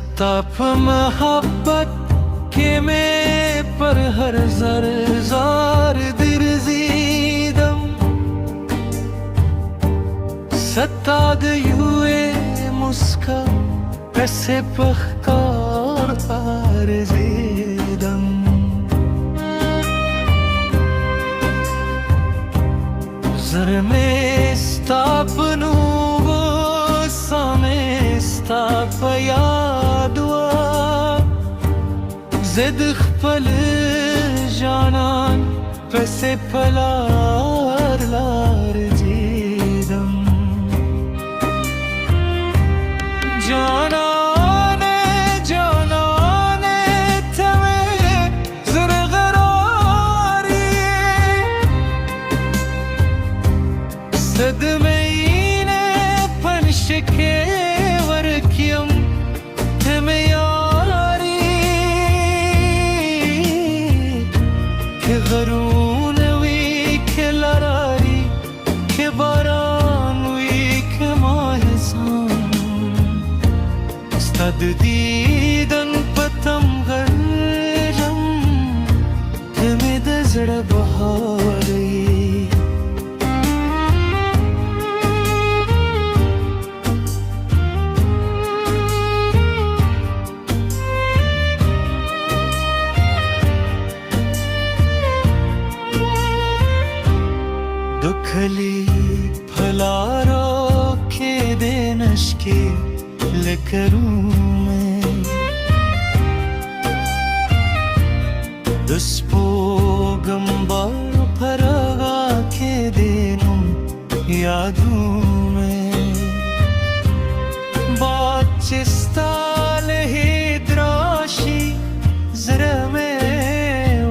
सताप मोहब्बत के में पर हर जर जार दिरजीदम सताद युए मुस्का पैसे पखकार आरजीदम जर में स्थापनु यादवा जिद खपल जानान पैसे पलार लार जीदम जानाने जानाने तमें ज़रग़रारी सदमेine पंश के वर्क्यम तमें यारी के गरून वी के लरारी के बारान वी के माहसान स्तद दीदन पतम गरम तमें दजड़ बहारी दुखली फलारो के देनश के लेकरूं मैं दुस्पो गंबर फरगा के देनुं यादूं मैं बात चिस्ताल ही द्राशी जरा में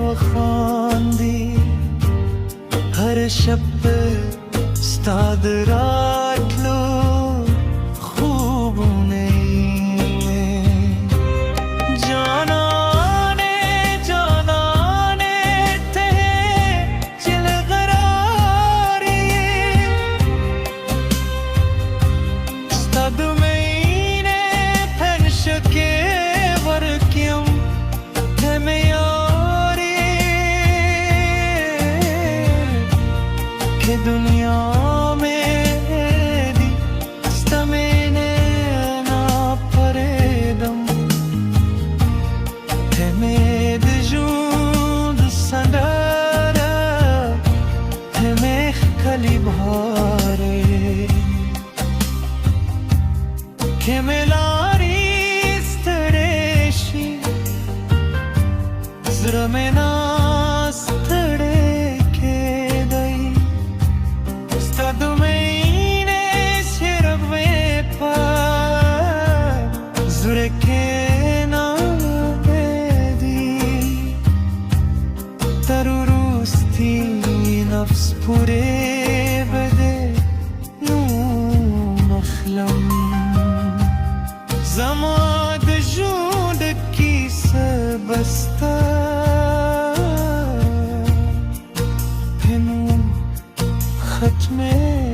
वो खांदी हर शब स्ताद रातलो खूब नहीं जानाने जानाने ते चिलगरारी स्ताद महीने फंश के वर्क्यम तमें यारी के दुनिया que me laristreshi zramenastare ke dai stadumeine sirve pa zurke na bedi tarurusti nafs pure bede nu makhlam ज़माद जूंद की सबस्ता फिनून खत में